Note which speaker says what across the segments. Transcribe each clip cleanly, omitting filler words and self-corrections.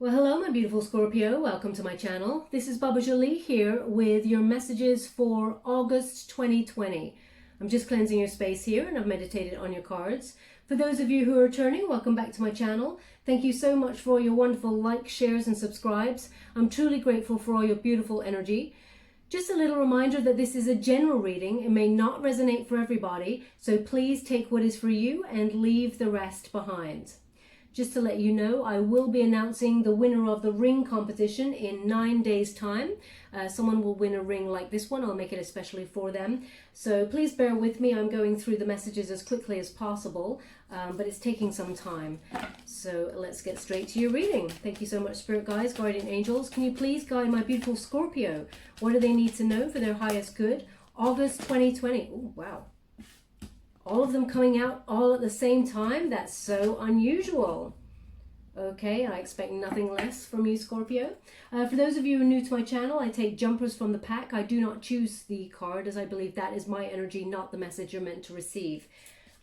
Speaker 1: Well, hello, my beautiful Scorpio. Welcome to my channel. This is Baba Jolie here with your messages for August 2020. I'm just cleansing your space here and I've meditated on your cards. For those of you who are returning, welcome back to my channel. Thank you so much for all your wonderful likes, shares and subscribes. I'm truly grateful for all your beautiful energy. Just a little reminder that this is a general reading. It may not resonate for everybody, so please take what is for you and leave the rest behind. Just to let you know, I will be announcing the winner of the ring competition in 9 days' time. Someone will win a ring like this one. I'll make it especially for them. So please bear with me. I'm going through the messages as quickly as possible, but it's taking some time. So let's get straight to your reading. Thank you so much, Spirit Guides, Guardian Angels. Can you please guide my beautiful Scorpio? What do they need to know for their highest good? August 2020. Oh, wow. All of them coming out all at the same time? That's so unusual. Okay, I expect nothing less from you, Scorpio. For those of you who are new to my channel, I take jumpers from the pack. I do not choose the card as I believe that is my energy, not the message you're meant to receive.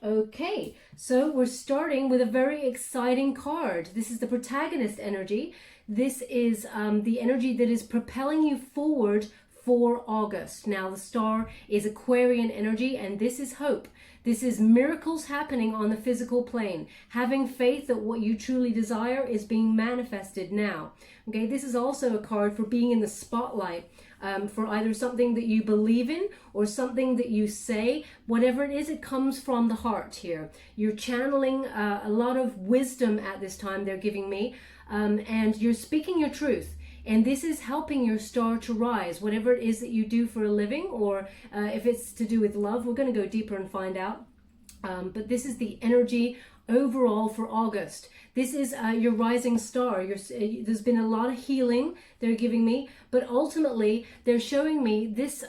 Speaker 1: Okay, so we're starting with a very exciting card. This is the protagonist energy. This is the energy that is propelling you forward for August. Now the star is Aquarian energy and this is hope. This is miracles happening on the physical plane. Having faith that what you truly desire is being manifested now. Okay, this is also a card for being in the spotlight, for either something that you believe in or something that you say. Whatever it is, it comes from the heart here. You're channeling a lot of wisdom at this time, they're giving me, and you're speaking your truth. And this is helping your star to rise, whatever it is that you do for a living, or if it's to do with love. We're going to go deeper and find out. But this is the energy overall for August. This is your rising star. There's been a lot of healing they're giving me, but ultimately they're showing me this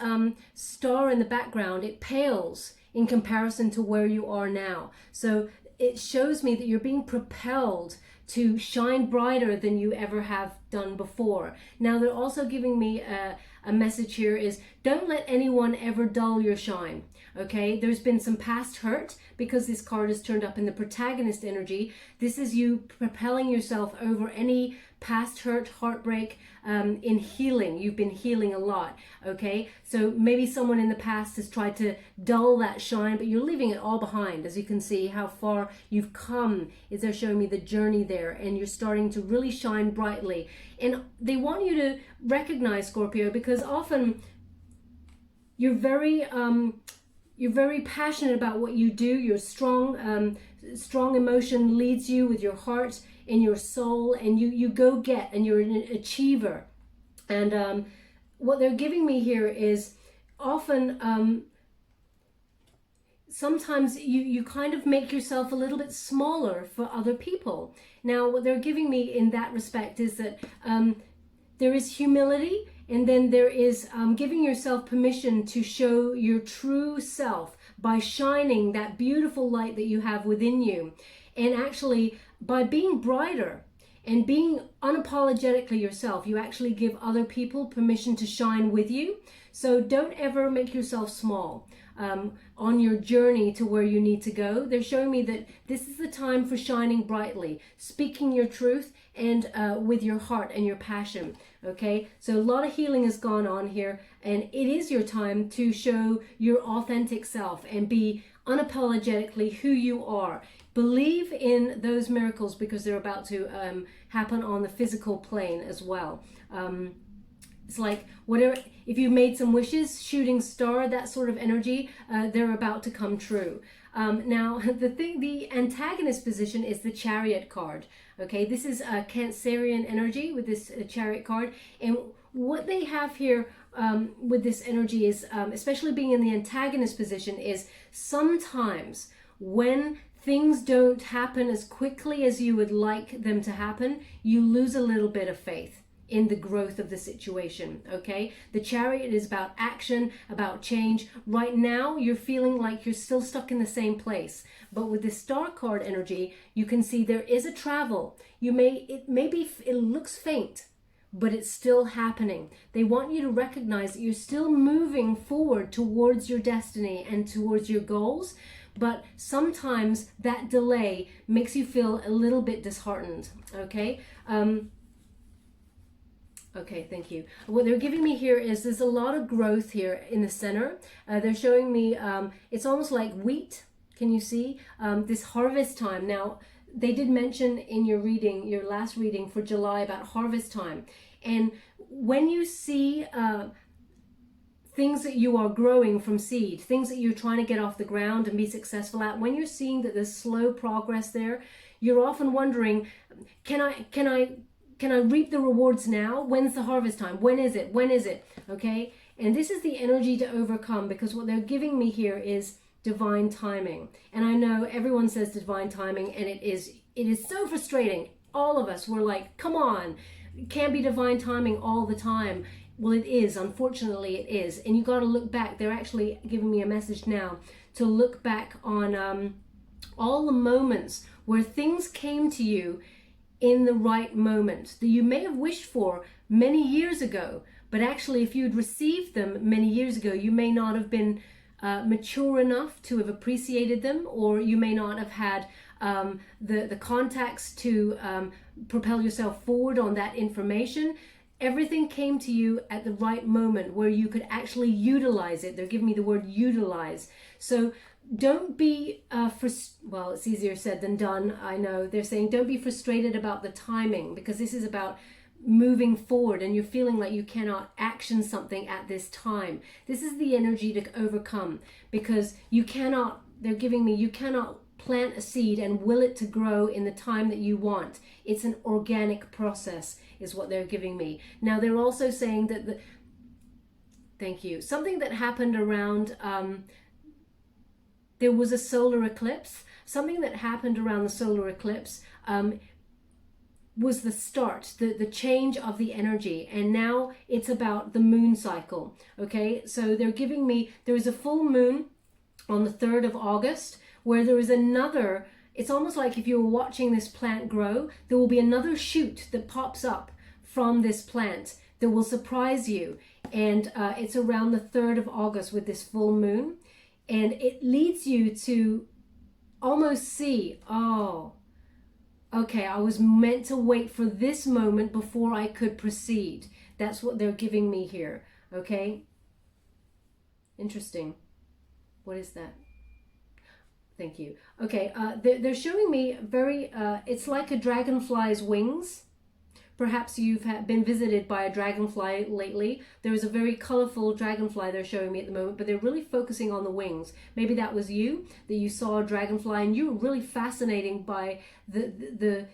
Speaker 1: star in the background. It pales in comparison to where you are now. So it shows me that you're being propelled to shine brighter than you ever have done before. Now they're also giving me a message here is don't let anyone ever dull your shine. Okay, there's been some past hurt because this card is turned up in the protagonist energy. This is you propelling yourself over any past hurt, heartbreak, in healing. You've been healing a lot. Okay, so maybe someone in the past has tried to dull that shine, but you're leaving it all behind. As you can see how far you've come, is they're showing me the journey there, and you're starting to really shine brightly. And they want you to recognize, Scorpio, because often you're very passionate about what you do. You're strong. Strong emotion leads you with your heart and your soul, and you go get, and you're an achiever. And what they're giving me here is often sometimes you kind of make yourself a little bit smaller for other people. Now what they're giving me in that respect is that there is humility, and then there is giving yourself permission to show your true self by shining that beautiful light that you have within you. And actually, by being brighter and being unapologetically yourself, you actually give other people permission to shine with you. So don't ever make yourself small on your journey to where you need to go. They're showing me that this is the time for shining brightly, speaking your truth, and with your heart and your passion. Okay, so a lot of healing has gone on here, and it is your time to show your authentic self and be unapologetically who you are. Believe in those miracles because they're about to happen on the physical plane as well. It's like whatever, if you made some wishes, shooting star, that sort of energy, they're about to come true. Now, the antagonist position is the Chariot card. Okay, this is a Cancerian energy with this Chariot card. And what they have here with this energy is, especially being in the antagonist position, is sometimes when things don't happen as quickly as you would like them to happen, you lose a little bit of faith in the growth of the situation. Okay, the Chariot is about action, about change. Right now you're feeling like you're still stuck in the same place, but with the Star card energy you can see there is a travel. It looks faint, but it's still happening. They want you to recognize that you're still moving forward towards your destiny and towards your goals, but sometimes that delay makes you feel a little bit disheartened. Okay, Okay, thank you. What they're giving me here is there's a lot of growth here in the center. They're showing me it's almost like wheat. Can you see this harvest time? Now, they did mention in your reading, your last reading for July, about harvest time. And when you see things that you are growing from seed, things that you're trying to get off the ground and be successful at, when you're seeing that there's slow progress there, you're often wondering, can I reap the rewards now? When's the harvest time? When is it? When is it? Okay? And this is the energy to overcome, because what they're giving me here is divine timing. And I know everyone says divine timing, and it is so frustrating. All of us were like, come on, it can't be divine timing all the time. Well, it is. Unfortunately, it is. And you got to look back. They're actually giving me a message now to look back on all the moments where things came to you in the right moment that you may have wished for many years ago, but actually if you'd received them many years ago, you may not have been mature enough to have appreciated them, or you may not have had the contacts to propel yourself forward on that information. Everything came to you at the right moment where you could actually utilize it. They're giving me the word utilize. So don't be, well, it's easier said than done, I know. They're saying don't be frustrated about the timing, because this is about moving forward and you're feeling like you cannot action something at this time. This is the energy to overcome, because you cannot, they're giving me, you cannot plant a seed and will it to grow in the time that you want. It's an organic process is what they're giving me. Now they're also saying that thank you, something that happened around there was a solar eclipse. Something that happened around the solar eclipse was the start, the change of the energy. And now it's about the moon cycle. Okay, so they're giving me, there is a full moon on the 3rd of August, where there is another, it's almost like if you were watching this plant grow, there will be another shoot that pops up from this plant that will surprise you. And it's around the 3rd of August with this full moon. And it leads you to almost see, oh, okay, I was meant to wait for this moment before I could proceed. That's what they're giving me here, okay? Interesting. What is that? Thank you. Okay, they're showing me very, it's like a dragonfly's wings. Perhaps you've been visited by a dragonfly lately. There is a very colorful dragonfly they're showing me at the moment, but they're really focusing on the wings. Maybe that was you, that you saw a dragonfly and you were really fascinated by the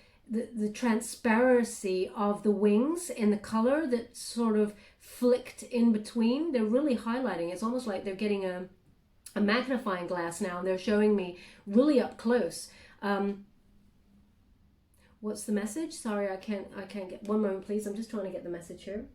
Speaker 1: transparency of the wings and the color that sort of flicked in between. They're really highlighting. It's almost like they're getting a magnifying glass now, and they're showing me really up close. What's the message? Sorry, I can't get, one moment please. I'm just trying to get the message here.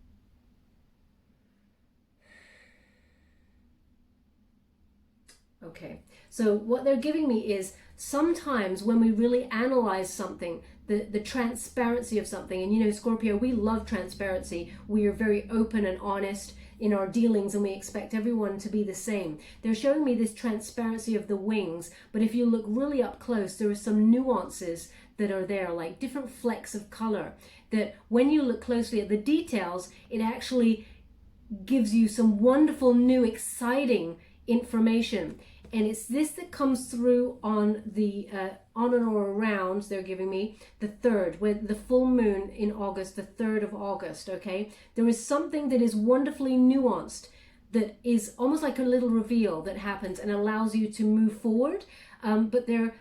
Speaker 1: Okay, so what they're giving me is sometimes when we really analyze something, the transparency of something, and you know, Scorpio, we love transparency. We are very open and honest in our dealings, and we expect everyone to be the same. They're showing me this transparency of the wings, but if you look really up close, there are some nuances that are there, like different flecks of color, that when you look closely at the details, it actually gives you some wonderful, new, exciting information. And it's this that comes through on the on and or around, they're giving me, the 3rd, with the full moon in August, the 3rd of August, okay? There is something that is wonderfully nuanced, that is almost like a little reveal that happens and allows you to move forward. But the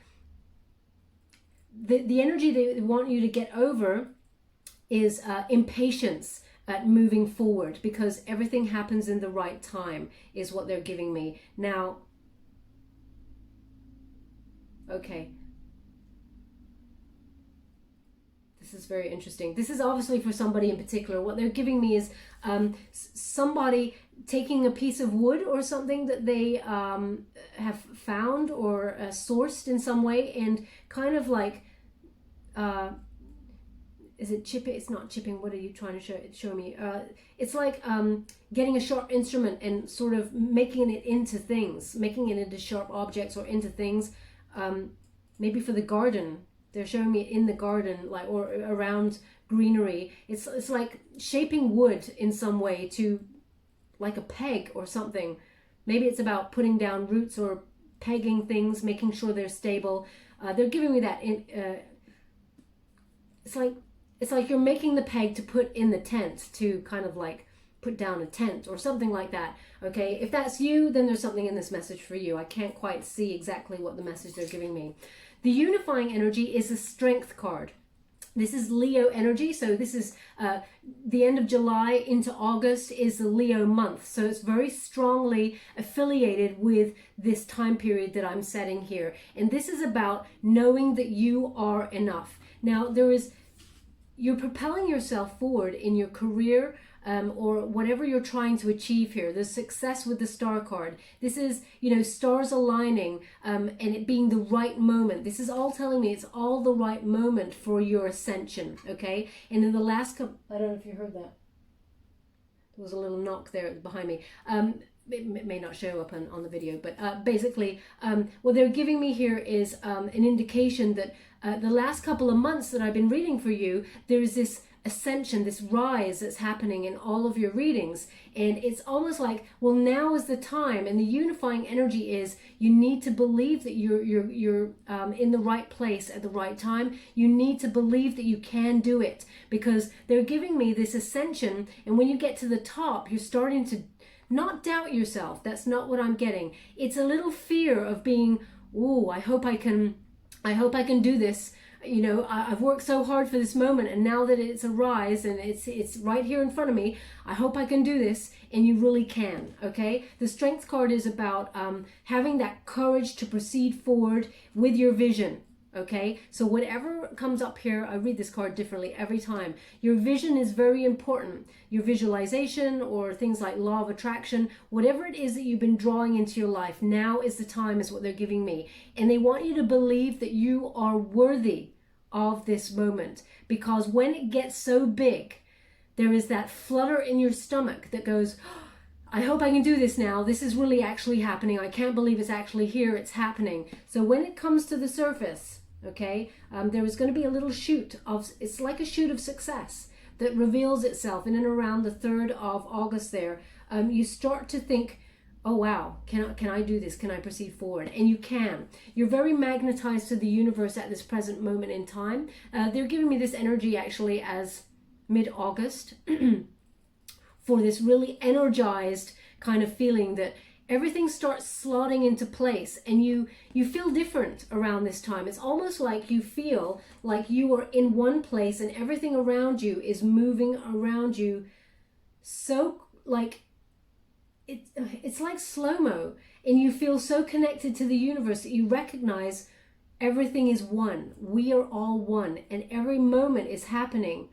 Speaker 1: energy they want you to get over is impatience at moving forward, because everything happens in the right time is what they're giving me. Now, okay. This is very interesting. This is obviously for somebody in particular. What they're giving me is somebody taking a piece of wood or something that they have found or sourced in some way, and kind of like, is it chipping? It's not chipping. What are you trying to show me? It's like getting a sharp instrument and sort of making it into things, making it into sharp objects or into things. Maybe for the garden. They're showing me in the garden, like, or around greenery. It's like shaping wood in some way to like a peg or something. Maybe it's about putting down roots or pegging things, making sure they're stable. They're giving me that. It's like you're making the peg to put in the tent, to kind of like put down a tent or something like that. Okay, if that's you, then there's something in this message for you. I can't quite see exactly what the message they're giving me. The unifying energy is a strength card. This is Leo energy, so this is the end of July into August is the Leo month. So it's very strongly affiliated with this time period that I'm setting here. And this is about knowing that you are enough. Now, you're propelling yourself forward in your career, or whatever you're trying to achieve here. The success with the star card. This is, stars aligning, and it being the right moment. This is all telling me it's all the right moment for your ascension, okay? And in the last couple, I don't know if you heard that. There was a little knock there behind me. It may not show up on the video, but basically what they're giving me here is an indication that the last couple of months that I've been reading for you, there is this ascension, this rise that's happening in all of your readings. And it's almost like, well, now is the time. And the unifying energy is you need to believe that you're in the right place at the right time. You need to believe that you can do it, because they're giving me this ascension. And when you get to the top, you're starting to not doubt yourself. That's not what I'm getting. It's a little fear of being, oh, I hope I can do this. I've worked so hard for this moment, and now that it's a rise and it's right here in front of me, I hope I can do this. And you really can, okay? The strength card is about having that courage to proceed forward with your vision, okay? So whatever comes up here, I read this card differently every time. Your vision is very important. Your visualization, or things like law of attraction, whatever it is that you've been drawing into your life, now is the time, is what they're giving me. And they want you to believe that you are worthy of this moment, because when it gets so big, there is that flutter in your stomach that goes, oh, I hope I can do this now. This is really actually happening. I can't believe it's actually here. It's happening. So when it comes to the surface, okay, there is going to be a little shoot of, it's like a shoot of success that reveals itself in and around the 3rd of August there. You start to think, oh wow, can I do this? Can I proceed forward? And you can. You're very magnetized to the universe at this present moment in time. They're giving me this energy actually as mid-August for this really energized kind of feeling that everything starts slotting into place, and you feel different around this time. It's almost like you feel like you are in one place and everything around you is moving around you, so like it's like slow-mo, and you feel so connected to the universe that you recognize everything is one. We are all one, and every moment is happening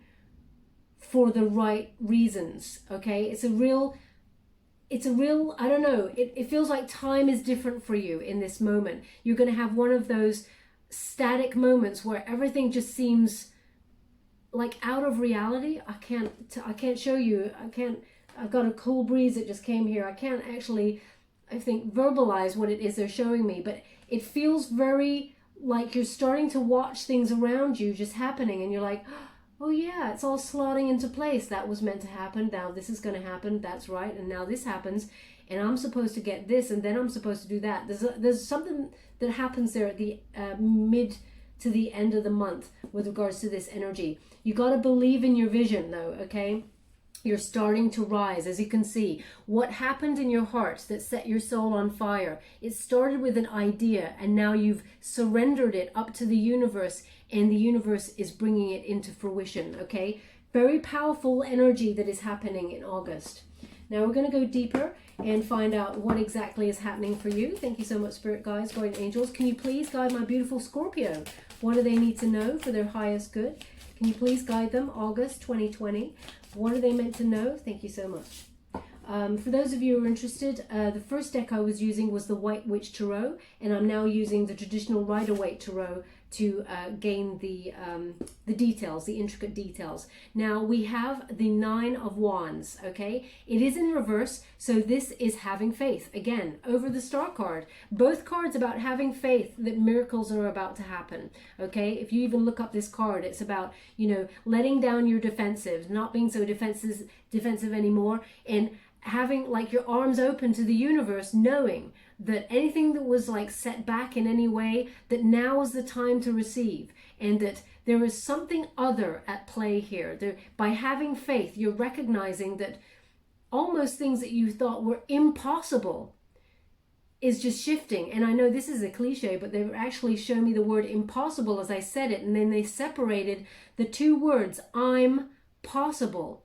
Speaker 1: for the right reasons, okay? It's a real, I don't know, it feels like time is different for you in this moment. You're going to have one of those static moments where everything just seems like out of reality. I can't show you. I've got a cool breeze that just came here. I can't actually, I think, verbalize what it is they're showing me, but it feels very like you're starting to watch things around you just happening, and you're like, oh yeah, it's all slotting into place. That was meant to happen. Now this is going to happen. That's right. And now this happens, and I'm supposed to get this, and then I'm supposed to do that. There's something that happens there at the mid to the end of the month with regards to this energy. You got to believe in your vision though, okay? You're starting to rise. As you can see, what happened in your heart that set your soul on fire, it started with an idea, and now you've surrendered it up to the universe, and the universe is bringing it into fruition, okay? Very powerful energy that is happening in August. Now we're going to go deeper and find out what exactly is happening for you. Thank you so much, Spirit Guides, Guardian Angels. Can you please guide my beautiful Scorpio? What do they need to know for their highest good? Can you please guide them, August 2020? What are they meant to know? Thank you so much. For those of you who are interested, the first deck I was using was the White Witch Tarot, and I'm now using the traditional Rider-Waite Tarot gain the details, the intricate details. Now we have the Nine of Wands, okay? It is in reverse, so this is having faith. Again, over the Star card. Both cards about having faith that miracles are about to happen, okay? If you even look up this card, it's about, you know, letting down your defensives, not being so defensive anymore, and having like your arms open to the universe, knowing that anything that was like set back in any way, that now is the time to receive, and that there is something other at play here. By having faith, you're recognizing that almost things that you thought were impossible is just shifting. And I know this is a cliche, but they were actually showing me the word impossible as I said it, and then they separated the two words, I'm possible.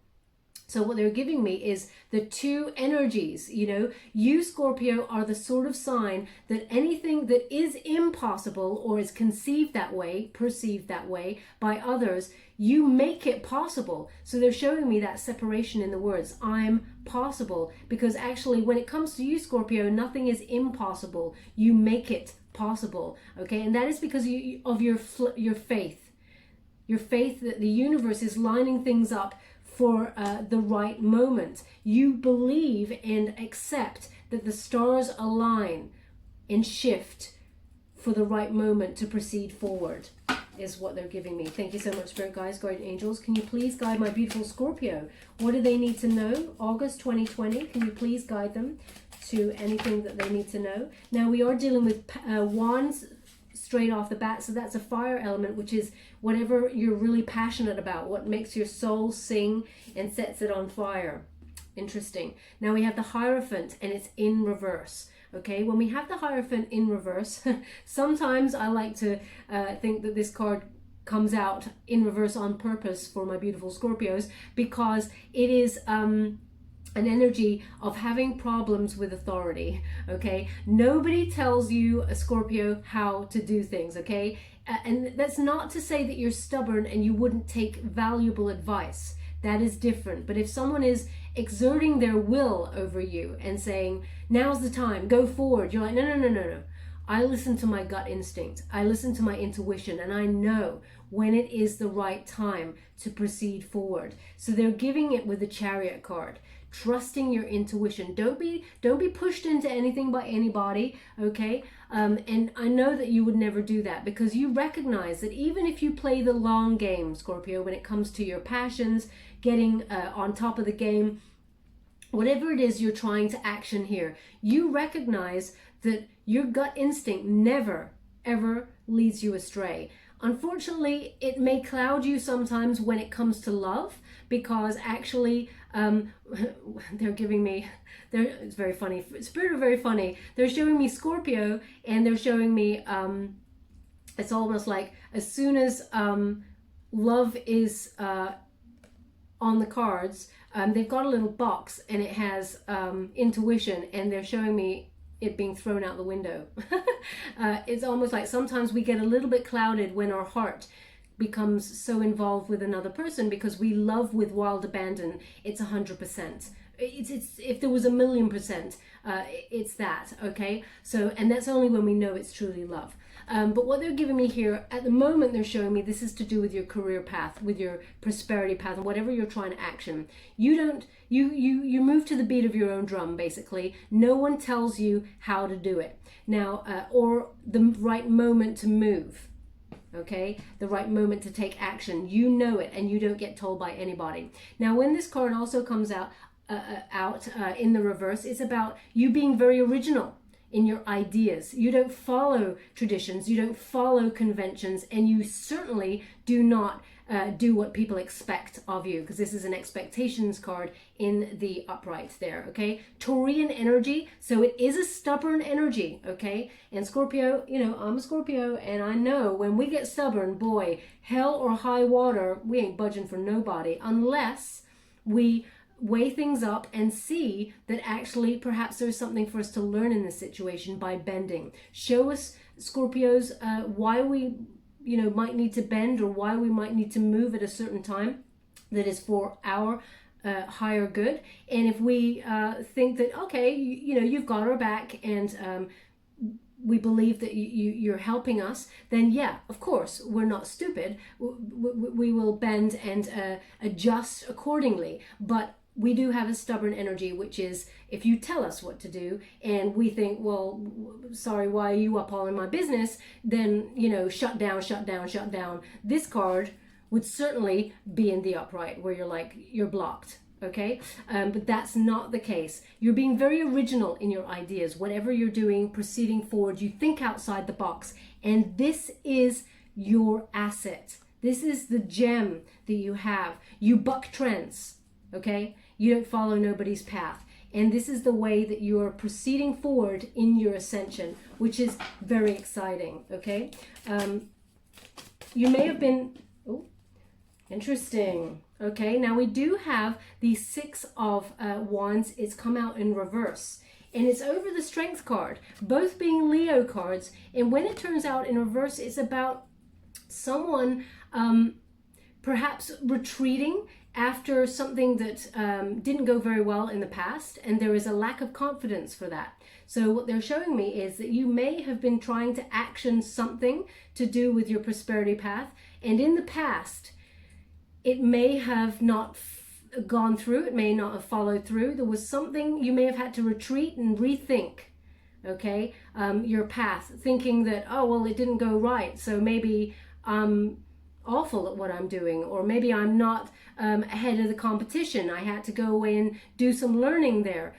Speaker 1: So what they're giving me is the two energies. You know, you, Scorpio, are the sort of sign that anything that is impossible or is conceived that way, perceived that way by others, you make it possible. So they're showing me that separation in the words, I'm possible, because actually when it comes to you, Scorpio, nothing is impossible. You make it possible, okay? And that is because of your faith. Your faith that the universe is lining things up for the right moment. You believe and accept that the stars align and shift for the right moment to proceed forward, is what they're giving me. Thank you so much, Spirit Guides, Guardian Angels. Can you please guide my beautiful Scorpio? What do they need to know? August 2020, can you please guide them to anything that they need to know? Now we are dealing with wands straight off the bat, so that's a fire element, which is whatever you're really passionate about, what makes your soul sing and sets it on fire. Interesting. Now we have the Hierophant, and it's in reverse. Okay, when we have the Hierophant in reverse, sometimes I like to think that this card comes out in reverse on purpose for my beautiful Scorpios, because it is an energy of having problems with authority, okay? Nobody tells you, a Scorpio, how to do things, okay? And that's not to say that you're stubborn and you wouldn't take valuable advice. That is different. But if someone is exerting their will over you and saying, now's the time, go forward, you're like, no. I listen to my gut instinct. I listen to my intuition, and I know when it is the right time to proceed forward. So they're giving it with the Chariot card. Trusting your intuition. Don't be pushed into anything by anybody, okay? And I know that you would never do that, because you recognize that even if you play the long game, Scorpio, when it comes to your passions, getting on top of the game, whatever it is you're trying to action here, you recognize that your gut instinct never, ever leads you astray. Unfortunately, it may cloud you sometimes when it comes to love, because actually they're giving me, it's very funny, Spirit are very funny. They're showing me Scorpio, and they're showing me, it's almost like as soon as love is on the cards, they've got a little box, and it has intuition, and they're showing me it being thrown out the window. It's almost like sometimes we get a little bit clouded when our heart becomes so involved with another person, because we love with wild abandon. It's 100%. It's if there was 1,000,000%, it's that, okay? So, and that's only when we know it's truly love. But what they're giving me here at the moment, they're showing me this is to do with your career path, with your prosperity path, and whatever you're trying to action. You move to the beat of your own drum, basically. No one tells you how to do it now, or the right moment to move. Okay, the right moment to take action. You know it, and you don't get told by anybody. Now, when this card also comes out in the reverse, it's about you being very original in your ideas. You don't follow traditions, you don't follow conventions, and you certainly do not do what people expect of you, because this is an expectations card in the upright there, okay? Taurian energy, so it is a stubborn energy, okay? And Scorpio, you know, I'm a Scorpio, and I know when we get stubborn, boy, hell or high water, we ain't budging for nobody, unless we weigh things up and see that actually perhaps there's something for us to learn in this situation by bending. Show us, Scorpios, why we might need to bend, or why we might need to move at a certain time that is for our higher good. And if we think that, okay, you've got our back, and we believe that you're helping us, then yeah, of course, we're not stupid. We will bend and adjust accordingly. But we do have a stubborn energy, which is if you tell us what to do and we think, well, sorry, why are you up all in my business? Then, you know, shut down, shut down, shut down. This card would certainly be in the upright where you're like, you're blocked. Okay, but that's not the case. You're being very original in your ideas. Whatever you're doing, proceeding forward, you think outside the box. And this is your asset. This is the gem that you have. You buck trends, okay? You don't follow nobody's path. And this is the way that you are proceeding forward in your ascension, which is very exciting, okay? You may have been... Oh, interesting. Okay, now we do have the Six of Wands. It's come out in reverse. And it's over the Strength card, both being Leo cards. And when it turns out in reverse, it's about someone perhaps retreating after something that didn't go very well in the past. And there is a lack of confidence for that. So what they're showing me is that you may have been trying to action something to do with your prosperity path. And in the past, it may have not gone through, it may not have followed through. There was something, you may have had to retreat and rethink, okay, your path, thinking that, oh, well, it didn't go right, so maybe I'm awful at what I'm doing, or maybe I'm not ahead of the competition. I had to go away and do some learning there.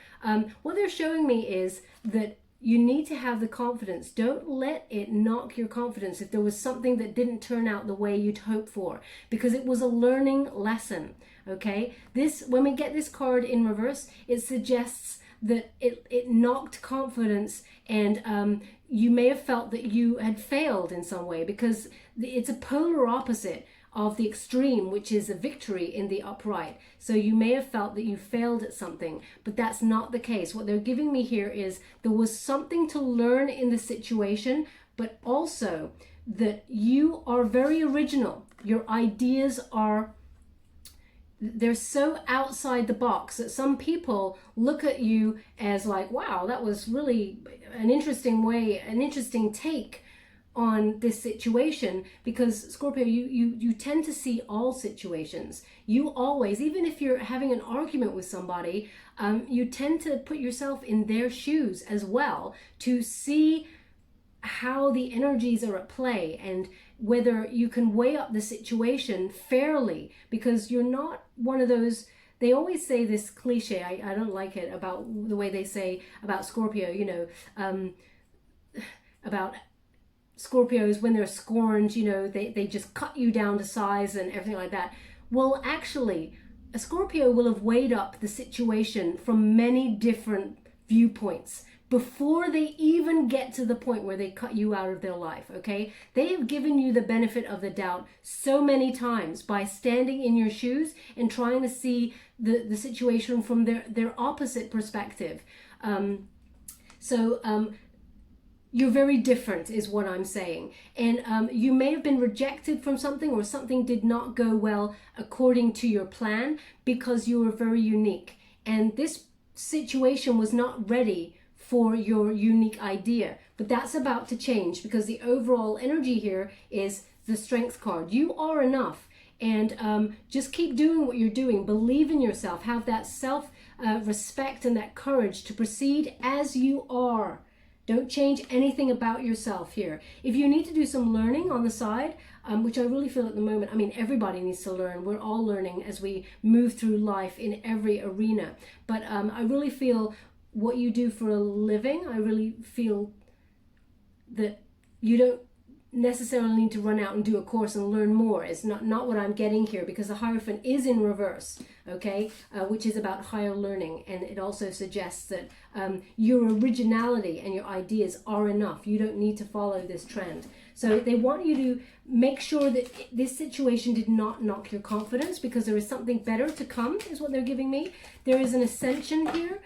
Speaker 1: What they're showing me is that you need to have the confidence. Don't let it knock your confidence if there was something that didn't turn out the way you'd hoped for, because it was a learning lesson, okay? This, when we get this card in reverse, it suggests that it knocked confidence, and you may have felt that you had failed in some way, because it's a polar opposite of the extreme, which is a victory in the upright. So you may have felt that you failed at something, but that's not the case. What they're giving me here is there was something to learn in the situation, but also that you are very original. Your ideas are, they're so outside the box that some people look at you as like, wow, that was really an interesting way, an interesting take on this situation, because Scorpio, you tend to see all situations. You always, even if you're having an argument with somebody, you tend to put yourself in their shoes as well to see how the energies are at play and whether you can weigh up the situation fairly, because you're not one of those. They always say this cliche, I don't like it, about the way they say about Scorpio, you know, about Scorpios, when they're scorned, you know, they just cut you down to size and everything like that. Well, actually, a Scorpio will have weighed up the situation from many different viewpoints before they even get to the point where they cut you out of their life, okay? They have given you the benefit of the doubt so many times by standing in your shoes and trying to see the situation from their opposite perspective. You're very different is what I'm saying. And you may have been rejected from something, or something did not go well according to your plan, because you were very unique. And this situation was not ready for your unique idea. But that's about to change, because the overall energy here is the Strength card. You are enough. And just keep doing what you're doing. Believe in yourself. Have that self-respect and that courage to proceed as you are. Don't change anything about yourself here. If you need to do some learning on the side, which I really feel at the moment, I mean, everybody needs to learn. We're all learning as we move through life in every arena. But I really feel what you do for a living, I really feel that you don't necessarily need to run out and do a course and learn more. It's not what I'm getting here, because the Hierophant is in reverse, okay, which is about higher learning. And it also suggests that your originality and your ideas are enough. You don't need to follow this trend. So they want you to make sure that this situation did not knock your confidence, because there is something better to come, is what they're giving me. There is an ascension here.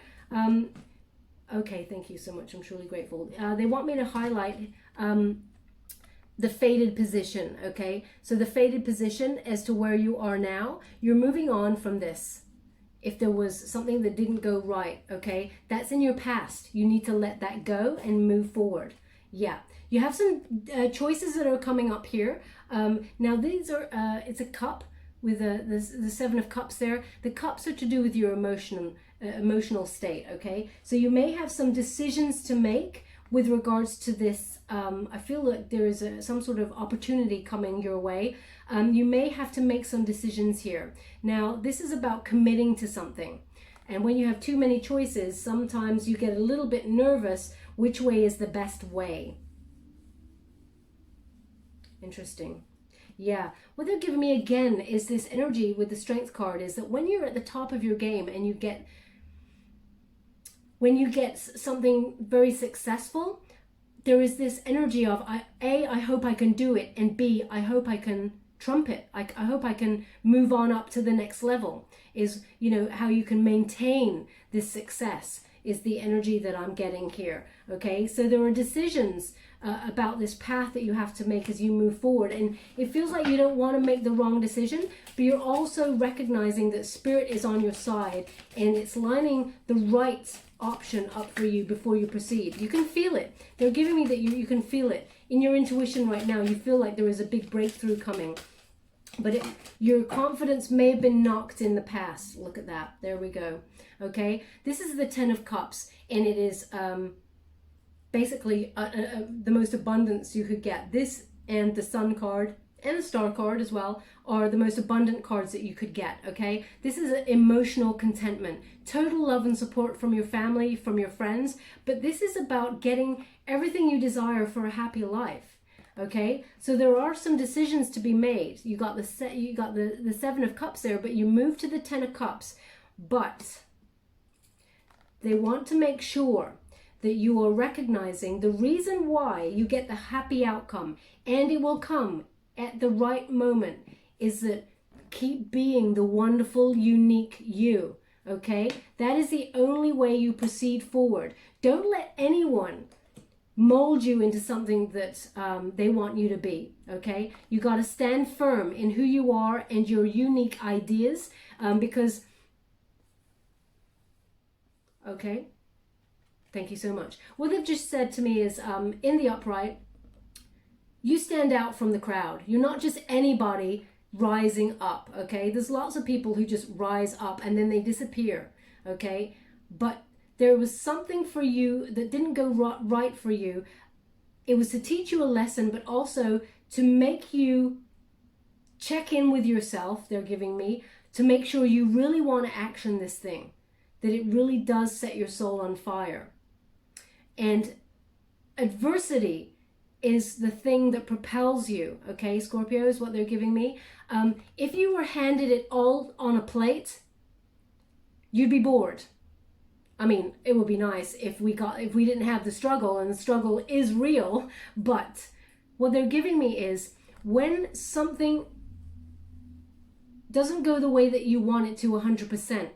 Speaker 1: Okay, thank you so much. I'm truly grateful. They want me to highlight the fated position, okay? So the fated position as to where you are now, you're moving on from this. If there was something that didn't go right, okay, that's in your past. You need to let that go and move forward. Yeah, you have some choices that are coming up here. Now these are, it's a cup with the Seven of Cups there. The cups are to do with your emotional state, okay? So you may have some decisions to make with regards to this. I feel like there is some sort of opportunity coming your way. You may have to make some decisions here. Now, this is about committing to something. And when you have too many choices, sometimes you get a little bit nervous which way is the best way. Interesting. Yeah, what they're giving me again is this energy with the Strength card is that when you're at the top of your game and when you get something very successful, there is this energy of I hope I can do it, and B, I hope I can trump it. I hope I can move on up to the next level. Is, you know, how you can maintain this success is the energy that I'm getting here. Okay, so there are decisions about this path that you have to make as you move forward, and it feels like you don't want to make the wrong decision, but you're also recognizing that Spirit is on your side and it's lining the right option up for you before you proceed. You can feel it. They're giving me that you can feel it in your intuition right now. You feel like there is a big breakthrough coming, but your confidence may have been knocked in the past. Look at that. There we go. Okay, this is the Ten of Cups, and it is basically the most abundance you could get. This and the Sun card and the Star card as well are the most abundant cards that you could get. Okay, this is an emotional contentment, total love and support from your family, from your friends, but this is about getting everything you desire for a happy life. Okay, so there are some decisions to be made. You got the Seven of Cups there, but you move to the Ten of Cups. But they want to make sure that you are recognizing the reason why you get the happy outcome, and it will come at the right moment, is that keep being the wonderful, unique you. Okay, that is the only way you proceed forward. Don't let anyone mold you into something that they want you to be. Okay, you got to stand firm in who you are and your unique ideas, because okay, thank you so much. What they've just said to me is in the upright, you stand out from the crowd. You're not just anybody rising up. Okay, there's lots of people who just rise up and then they disappear. Okay, but there was something for you that didn't go right for you. It was to teach you a lesson, but also to make you check in with yourself, they're giving me, to make sure you really want to action this thing, that it really does set your soul on fire. And adversity is the thing that propels you. Okay, Scorpio is what they're giving me. If you were handed it all on a plate, you'd be bored. I mean, it would be nice if we didn't have the struggle, and the struggle is real, but what they're giving me is when something doesn't go the way that you want it to 100%,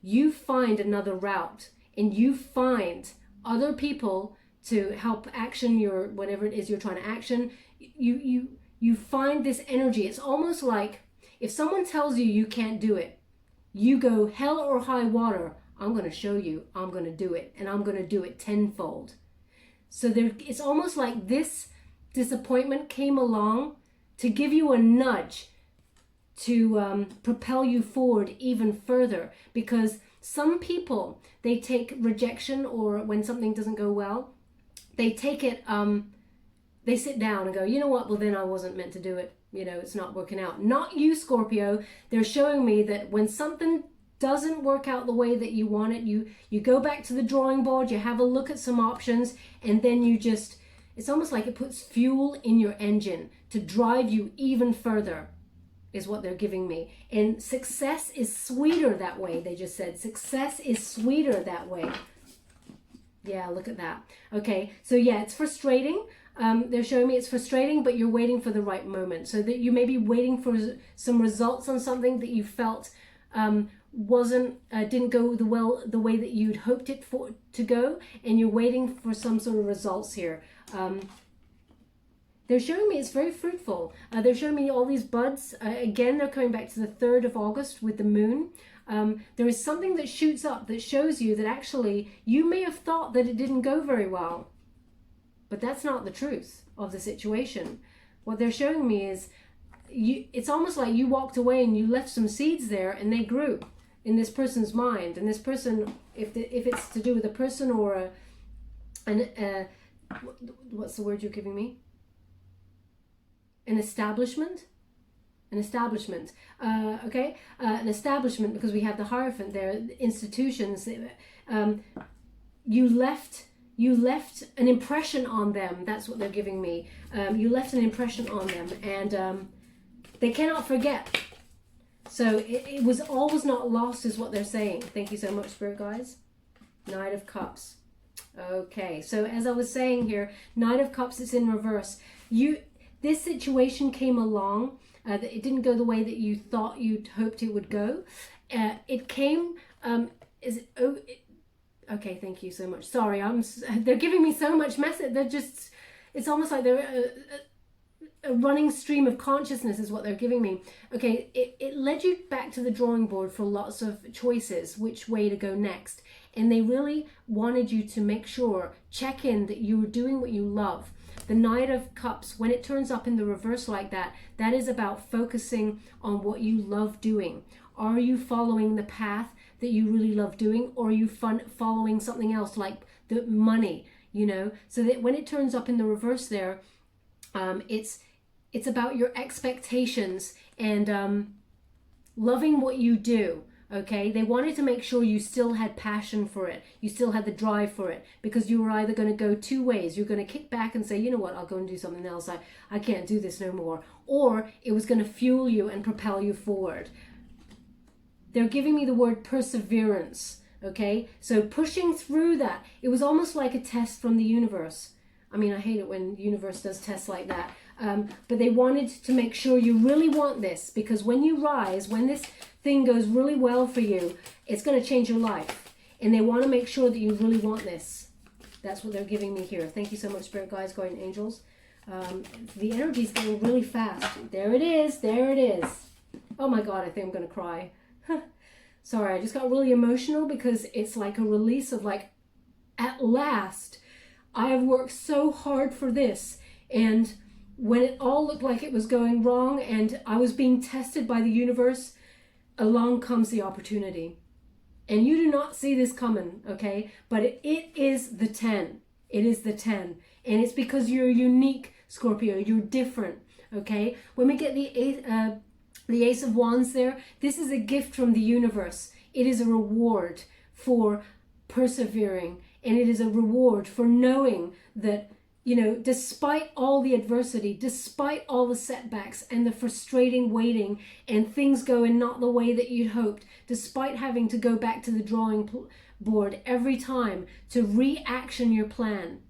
Speaker 1: you find another route, and you find other people to help action your whatever it is you're trying to action. You find this energy. It's almost like if someone tells you you can't do it, you go hell or high water, I'm going to show you, I'm going to do it, and I'm going to do it tenfold. So it's almost like this disappointment came along to give you a nudge to propel you forward even further, because some people, they take rejection, or when something doesn't go well, they take it, they sit down and go, you know what, well then I wasn't meant to do it, you know, it's not working out. Not you, Scorpio. They're showing me that when something doesn't work out the way that you want it, you go back to the drawing board, you have a look at some options, and then it's almost like it puts fuel in your engine to drive you even further, is what they're giving me. And success is sweeter that way, they just said. Success is sweeter that way. Yeah, look at that. Okay, so yeah, it's frustrating. They're showing me it's frustrating, but you're waiting for the right moment. So that you may be waiting for some results on something that you felt didn't go the way that you'd hoped it to go, and you're waiting for some sort of results here. They're showing me it's very fruitful. They're showing me all these buds. Again, they're coming back to the 3rd of August with the moon. There is something that shoots up that shows you that actually you may have thought that it didn't go very well. But that's not the truth of the situation. What they're showing me is it's almost like you walked away and you left some seeds there and they grew in this person's mind. And this person, if it's to do with a person or what's the word you're giving me? An establishment? An establishment. Okay? An establishment, because we have the Hierophant there, institutions. You left an impression on them. That's what they're giving me. You left an impression on them, and they cannot forget. So it was always not lost is what they're saying. Thank you so much, Spirit Guides. Knight of Cups. Okay, so as I was saying here, Knight of Cups is in reverse. This situation came along. It didn't go the way that you thought you'd hoped it would go. It came... okay, thank you so much. Sorry, they're giving me so much message. They're just... It's almost like they're... a running stream of consciousness is what they're giving me. Okay, it led you back to the drawing board for lots of choices, which way to go next. And they really wanted you to make sure, check in that you were doing what you love. The Knight of Cups, when it turns up in the reverse like that, that is about focusing on what you love doing. Are you following the path that you really love doing, or are you following something else like the money, you know? So that when it turns up in the reverse there, it's about your expectations and loving what you do. Okay, they wanted to make sure you still had passion for it. You still had the drive for it, because you were either going to go two ways. You're going to kick back and say, you know what, I'll go and do something else. I can't do this no more. Or it was going to fuel you and propel you forward. They're giving me the word perseverance. Okay, so pushing through that. It was almost like a test from the universe. I mean, I hate it when the universe does tests like that. But they wanted to make sure you really want this, because when you rise, when this thing goes really well for you, it's going to change your life. And they want to make sure that you really want this. That's what they're giving me here. Thank you so much, Spirit Guides, Guardian Angels. The energy is going really fast. There it is. There it is. Oh my God, I think I'm going to cry. Sorry, I just got really emotional because it's like a release of like, at last, I have worked so hard for this. And when it all looked like it was going wrong and I was being tested by the universe, along comes the opportunity. And you do not see this coming, okay? But it is the 10. It is the 10. And it's because you're unique, Scorpio. You're different, okay? When we get the Ace of Wands there, this is a gift from the universe. It is a reward for persevering. And it is a reward for knowing that, you know, despite all the adversity, despite all the setbacks and the frustrating waiting and things going not the way that you'd hoped, despite having to go back to the drawing board every time to re-action your plan,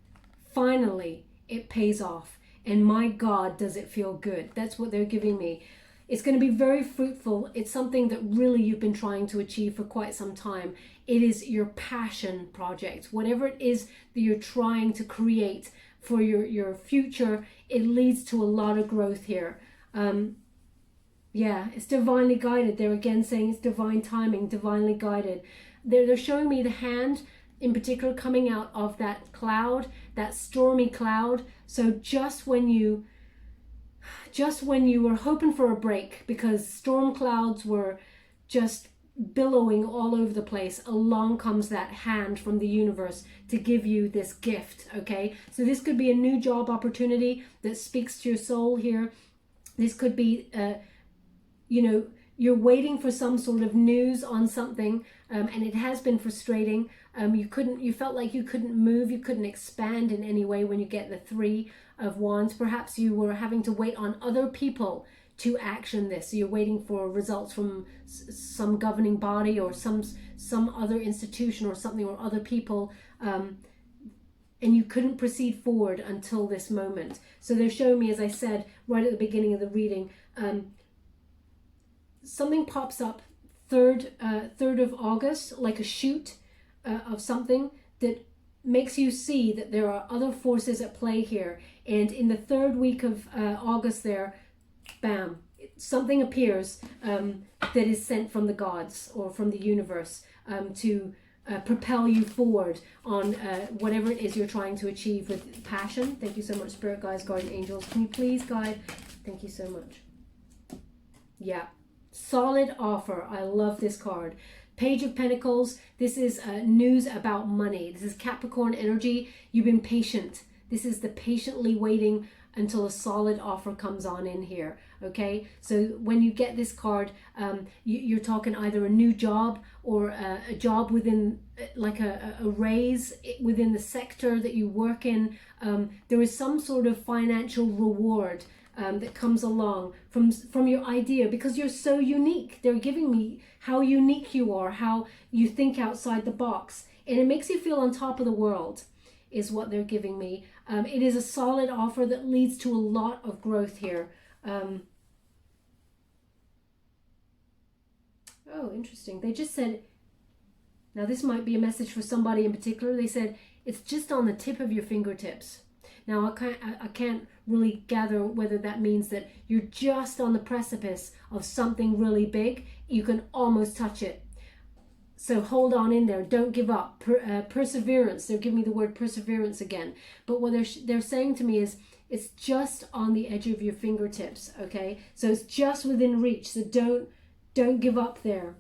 Speaker 1: finally it pays off. And my God, does it feel good. That's what they're giving me. It's going to be very fruitful. It's something that really you've been trying to achieve for quite some time. It is your passion project. Whatever it is that you're trying to create for your future, it leads to a lot of growth here. Yeah, it's divinely guided. They're again saying it's divine timing, divinely guided. They're showing me the hand in particular coming out of that cloud, that stormy cloud. So just when you were hoping for a break because storm clouds were just billowing all over the place, along comes that hand from the universe to give you this gift, okay? So this could be a new job opportunity that speaks to your soul here. This could be, you know, you're waiting for some sort of news on something, and it has been frustrating. You felt like you couldn't move, you couldn't expand in any way when you get the 3 of Wands. Perhaps you were having to wait on other people to action this. So you're waiting for results from some governing body or some other institution or something, or other people, and you couldn't proceed forward until this moment. So they're showing me, as I said right at the beginning of the reading, something pops up 3rd of August, like a shoot of something that makes you see that there are other forces at play here. And in the 3rd week of August there, bam, something appears that is sent from the gods or from the universe to propel you forward on whatever it is you're trying to achieve with passion. Thank you so much, Spirit Guides, Guardian Angels. Can you please guide? Thank you so much. Yeah, solid offer. I love this card. Page of Pentacles. This is news about money. This is Capricorn energy. You've been patient. This is the patiently waiting until a solid offer comes on in here. Okay, so when you get this card, you're talking either a new job or a job within, like a raise within the sector that you work in. There is some sort of financial reward that comes along from your idea, because you're so unique. They're giving me how unique you are, how you think outside the box, and it makes you feel on top of the world, is what they're giving me. It is a solid offer that leads to a lot of growth here. Oh, interesting. They just said, now this might be a message for somebody in particular. They said, it's just on the tip of your fingertips. Now, I can't really gather whether that means that you're just on the precipice of something really big. You can almost touch it. So hold on in there. Don't give up. Perseverance. They're giving me the word perseverance again. But what they're saying to me is, it's just on the edge of your fingertips, okay? So it's just within reach. So don't give up there,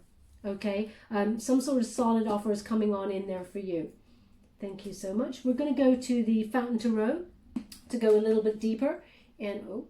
Speaker 1: okay? Some sort of solid offer is coming on in there for you. Thank you so much. We're going to go to the Fountain Tarot to go a little bit deeper. And, oh,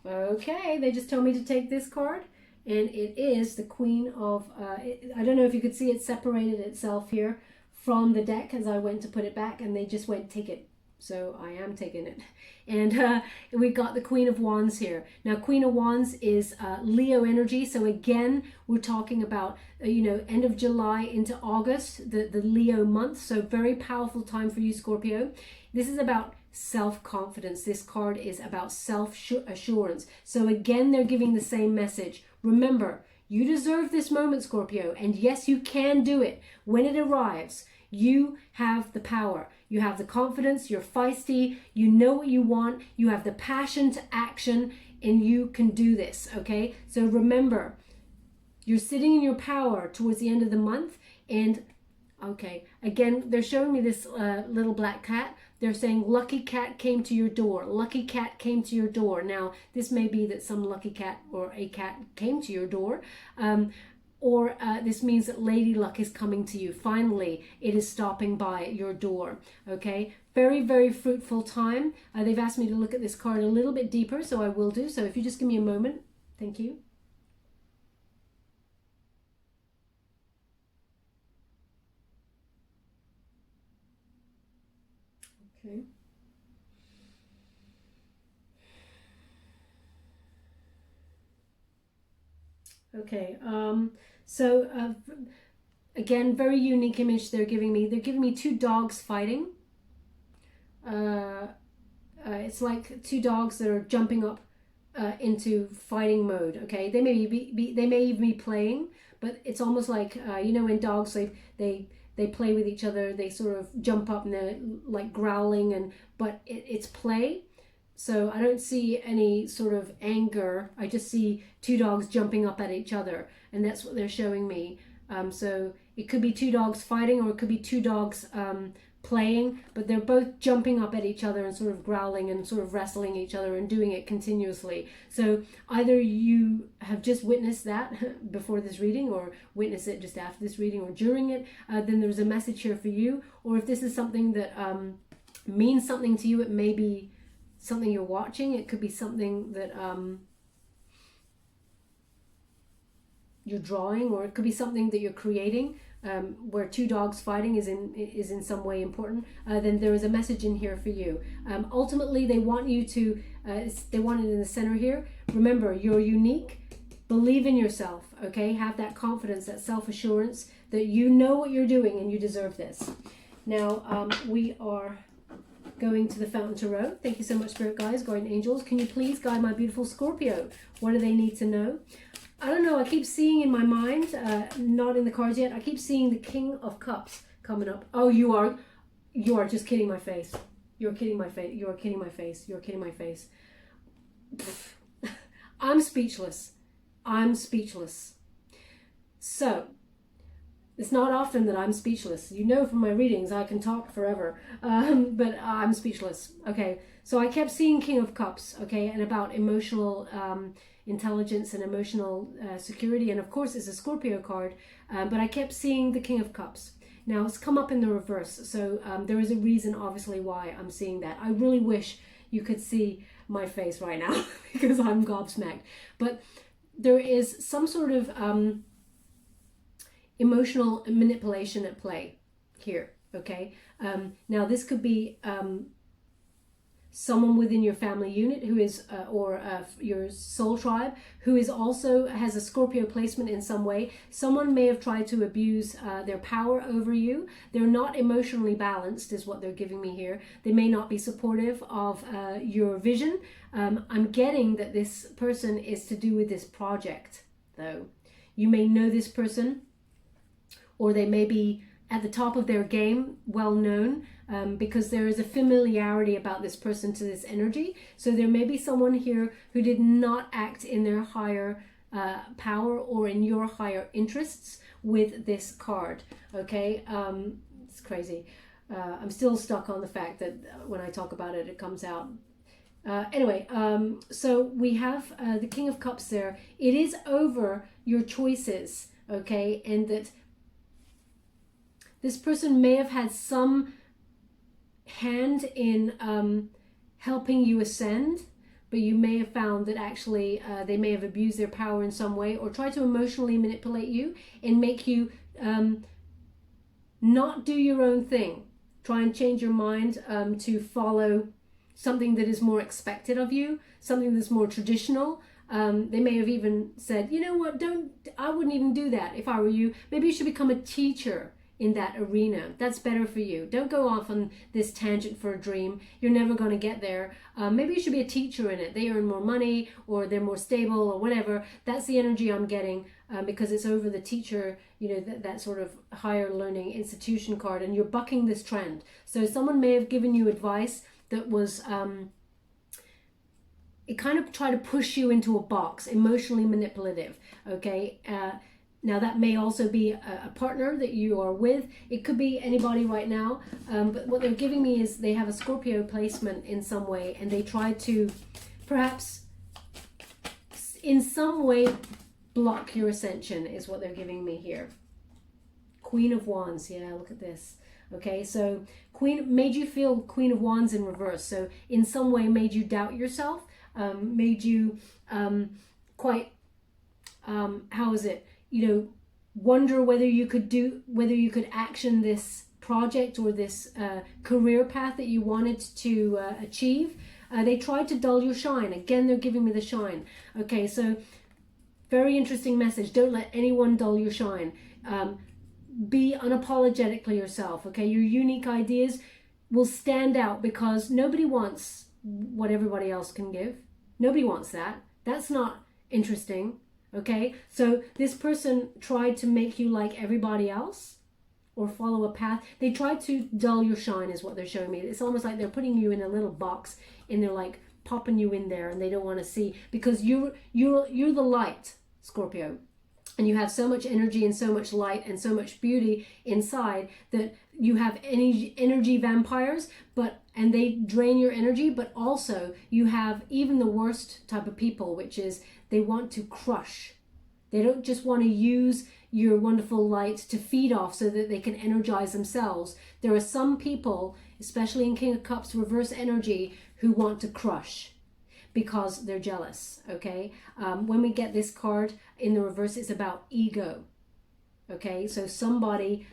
Speaker 1: okay, they just told me to take this card. And it is the Queen of, I don't know if you could see it separated itself here from the deck as I went to put it back, and they just went, take it. So I am taking it. And we got the Queen of Wands here. Now, Queen of Wands is Leo energy. So again, we're talking about, end of July into August, the Leo month. So very powerful time for you, Scorpio. This is about self-confidence. This card is about self-assurance. So again, they're giving the same message. Remember, you deserve this moment, Scorpio. And yes, you can do it. When it arrives, you have the power. You have the confidence, you're feisty, you know what you want, you have the passion to action, and you can do this, okay? So remember, you're sitting in your power towards the end of the month, and, okay, again, they're showing me this little black cat. They're saying, lucky cat came to your door. Lucky cat came to your door. Now, this may be that some lucky cat or a cat came to your door, or this means that Lady Luck is coming to you. Finally, it is stopping by your door, okay? Very, very fruitful time. They've asked me to look at this card a little bit deeper, so I will do. So if you just give me a moment. Thank you. Okay. Okay, so again, very unique image they're giving me. They're giving me two dogs fighting. It's like two dogs that are jumping up into fighting mode. Okay, they may even be playing, but it's almost like when dogs they play with each other. They sort of jump up and they're like growling, but it's play. So I don't see any sort of anger. I just see two dogs jumping up at each other, and that's what they're showing me. So it could be two dogs fighting, or it could be two dogs playing, but they're both jumping up at each other and sort of growling and sort of wrestling each other and doing it continuously. So either you have just witnessed that before this reading, or witness it just after this reading, or during it, then there's a message here for you. Or if this is something that means something to you, it may be something you're watching. It could be something that you're drawing, or it could be something that you're creating, where two dogs fighting is in some way important. Then there is a message in here for you. Ultimately, they want you to, they want it in the center here. Remember, you're unique. Believe in yourself, okay? Have that confidence, that self-assurance that you know what you're doing and you deserve this. Now, we are going to the Fountain Tarot. Thank you so much, Spirit Guides, Guardian Angels. Can you please guide my beautiful Scorpio? What do they need to know? I don't know. I keep seeing in my mind, not in the cards yet, I keep seeing the King of Cups coming up. Oh, you are just kidding my face. You're kidding my face. You're kidding my face. You're kidding my face. I'm speechless. I'm speechless. So, It's not often that I'm speechless. You know from my readings I can talk forever, but I'm speechless. Okay, so I kept seeing King of Cups, okay, and about emotional intelligence and emotional security, and of course it's a Scorpio card, but I kept seeing the King of Cups. Now it's come up in the reverse, so there is a reason obviously why I'm seeing that. I really wish you could see my face right now because I'm gobsmacked, but there is some sort of emotional manipulation at play here, okay? Now this could be someone within your family unit who is, or your soul tribe, who is also has a Scorpio placement in some way. Someone may have tried to abuse their power over you. They're not emotionally balanced is what they're giving me here. They may not be supportive of your vision. I'm getting that this person is to do with this project, though. You may know this person, or they may be at the top of their game, well known, because there is a familiarity about this person to this energy. So there may be someone here who did not act in their higher power or in your higher interests with this card, okay? It's crazy. I'm still stuck on the fact that when I talk about it, it comes out. Anyway, so we have the King of Cups there. It is over your choices, okay? And that this person may have had some hand in helping you ascend, but you may have found that actually they may have abused their power in some way or tried to emotionally manipulate you and make you not do your own thing. Try and change your mind to follow something that is more expected of you, something that's more traditional. They may have even said, you know what, I wouldn't even do that if I were you. Maybe you should become a teacher in that arena. That's better for you. Don't go off on this tangent for a dream. You're never going to get there. Maybe you should be a teacher in it. They earn more money, or they're more stable, or whatever. That's the energy I'm getting because it's over the teacher, you know, that sort of higher learning institution card, and you're bucking this trend. So someone may have given you advice that was it kind of tried to push you into a box, emotionally manipulative, okay? Now that may also be a partner that you are with. It could be anybody right now. But what they're giving me is they have a Scorpio placement in some way, and they try to perhaps in some way block your ascension is what they're giving me here. Queen of Wands, yeah, look at this. Okay, so Queen made you feel Queen of Wands in reverse. So in some way made you doubt yourself, made you quite, how is it? You know, wonder whether you could action this project or this career path that you wanted to achieve. They tried to dull your shine. Again, they're giving me the shine. Okay, so very interesting message. Don't let anyone dull your shine. Be unapologetically yourself. Okay, your unique ideas will stand out because nobody wants what everybody else can give. Nobody wants that. That's not interesting. Okay, so this person tried to make you like everybody else or follow a path. They tried to dull your shine is what they're showing me. It's almost like they're putting you in a little box and they're like popping you in there, and they don't want to see because you're the light, Scorpio. And you have so much energy and so much light and so much beauty inside that you have energy vampires, and they drain your energy, but also you have even the worst type of people, which is they want to crush. They don't just want to use your wonderful light to feed off so that they can energize themselves. There are some people, especially in King of Cups reverse energy, who want to crush because they're jealous, okay? When we get this card in the reverse, it's about ego, okay? So somebody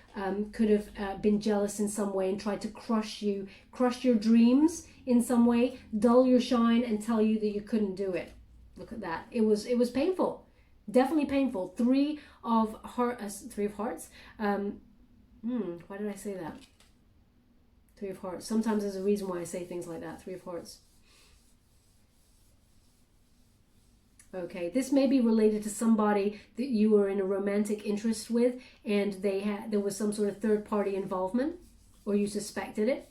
Speaker 1: could have been jealous in some way and tried to crush you, crush your dreams in some way, dull your shine and tell you that you couldn't do it. Look at that. It was painful, definitely painful. Three of Hearts. Why did I say that? Three of Hearts. Sometimes there's a reason why I say things like that. Three of Hearts. Okay, this may be related to somebody that you were in a romantic interest with, and there was some sort of third party involvement, or you suspected it.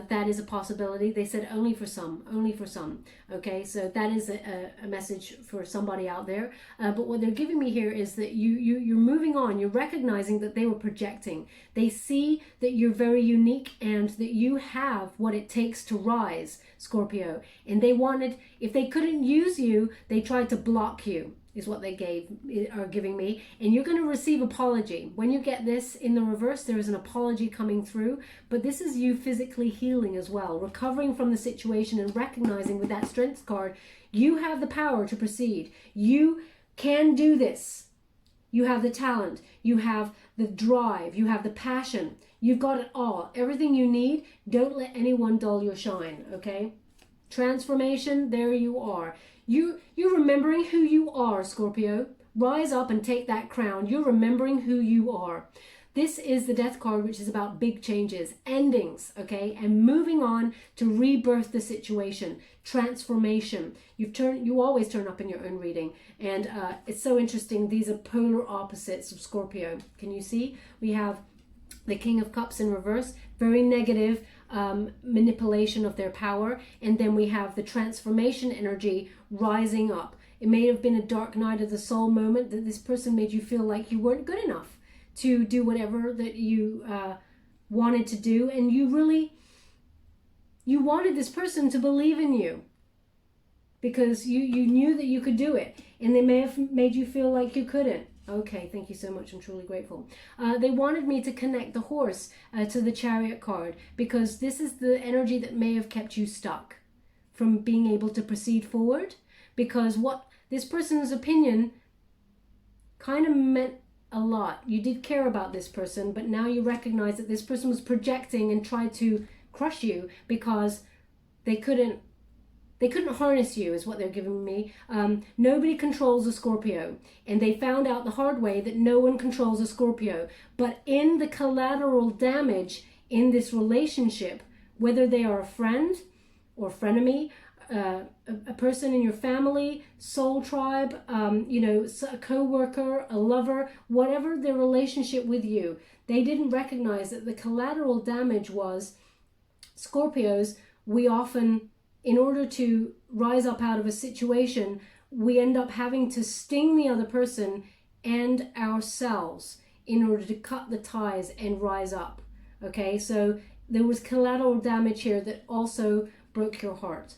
Speaker 1: that is a possibility. They said only for some, only for some. Okay, so that is a message for somebody out there. But what they're giving me here is that you're moving on. You're recognizing that they were projecting. They see that you're very unique and that you have what it takes to rise, Scorpio. And they wanted, if they couldn't use you, they tried to block you, is what they are giving me. And you're going to receive apology. When you get this in the reverse, there is an apology coming through, but this is you physically healing as well, recovering from the situation and recognizing with that strength card, you have the power to proceed. You can do this. You have the talent, you have the drive, you have the passion. You've got it all, everything you need. Don't let anyone dull your shine, okay? Transformation, there you are. You're remembering who you are, Scorpio. Rise up and take that crown. You're remembering who you are. This is the Death card, which is about big changes, endings, okay? And moving on to rebirth the situation, transformation. You always turn up in your own reading. And it's so interesting. These are polar opposites of Scorpio. Can you see? We have the King of Cups in reverse, very negative, manipulation of their power, and then we have the transformation energy rising up. It may have been a dark night of the soul moment that this person made you feel like you weren't good enough to do whatever that you wanted to do, and you wanted this person to believe in you because you knew that you could do it, and they may have made you feel like you couldn't. Okay, thank you so much. I'm truly grateful. They wanted me to connect the horse to the Chariot card because this is the energy that may have kept you stuck from being able to proceed forward, because what this person's opinion kind of meant a lot. You did care about this person, but now you recognize that this person was projecting and tried to crush you because they couldn't harness you, is what they're giving me. Nobody controls a Scorpio, and they found out the hard way that no one controls a Scorpio. But in the collateral damage in this relationship, whether they are a friend or frenemy, a person in your family, soul tribe, a co-worker, a lover, whatever their relationship with you, they didn't recognize that the collateral damage was Scorpios. We often, in order to rise up out of a situation, we end up having to sting the other person and ourselves in order to cut the ties and rise up. Okay, so there was collateral damage here that also broke your heart.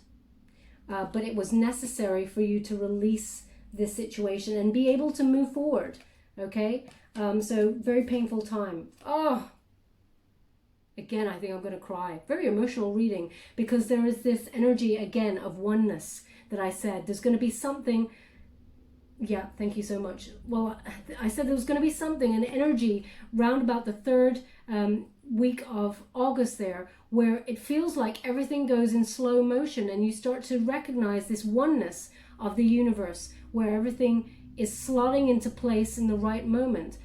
Speaker 1: But it was necessary for you to release this situation and be able to move forward. Okay, so very painful time. Oh, again, I think I'm going to cry. Very emotional reading, because there is this energy again of oneness that I said. There's going to be something. Yeah, thank you so much. Well, I said there was going to be something, an energy round about the third week of August there, where it feels like everything goes in slow motion and you start to recognize this oneness of the universe where everything is slotting into place in the right moment.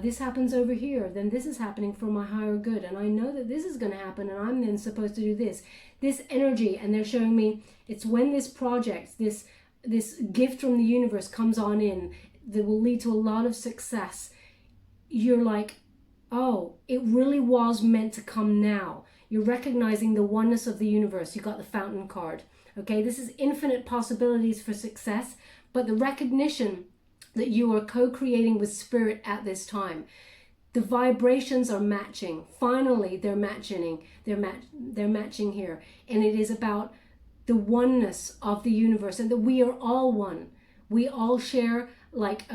Speaker 1: This happens over here, then this is happening for my higher good, and I know that this is going to happen, and I'm then supposed to do this energy. And they're showing me it's when this project, this gift from the universe comes on in that will lead to a lot of success. You're like, oh, it really was meant to come now. You're recognizing the oneness of the universe. You got the Fountain card. Okay, this is infinite possibilities for success, but the recognition that you are co-creating with spirit at this time. The vibrations are matching. Finally, they're matching. They're matching here, and it is about the oneness of the universe, and that we are all one. We all share like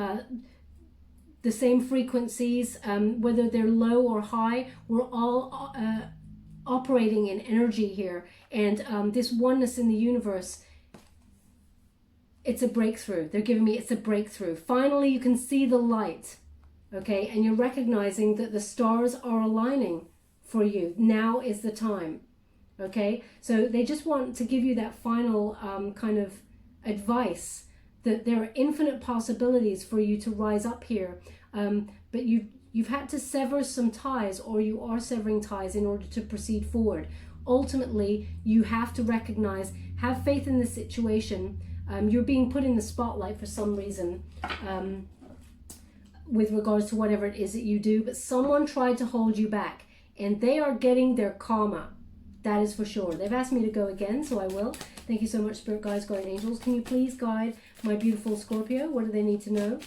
Speaker 1: the same frequencies, whether they're low or high. We're all operating in energy here, and this oneness in the universe, it's a breakthrough. They're giving me it's a breakthrough. Finally, you can see the light, okay? And you're recognizing that the stars are aligning for you. Now is the time, okay? So they just want to give you that final kind of advice that there are infinite possibilities for you to rise up here, but you've had to sever some ties, or you are severing ties in order to proceed forward. Ultimately, you have to recognize, have faith in the situation. You're being put in the spotlight for some reason with regards to whatever it is that you do, but someone tried to hold you back, and they are getting their karma. That is for sure. They've asked me to go again, so I will. Thank you so much, Spirit Guides, Guardian Angels. Can you please guide my beautiful Scorpio? What do they need to know?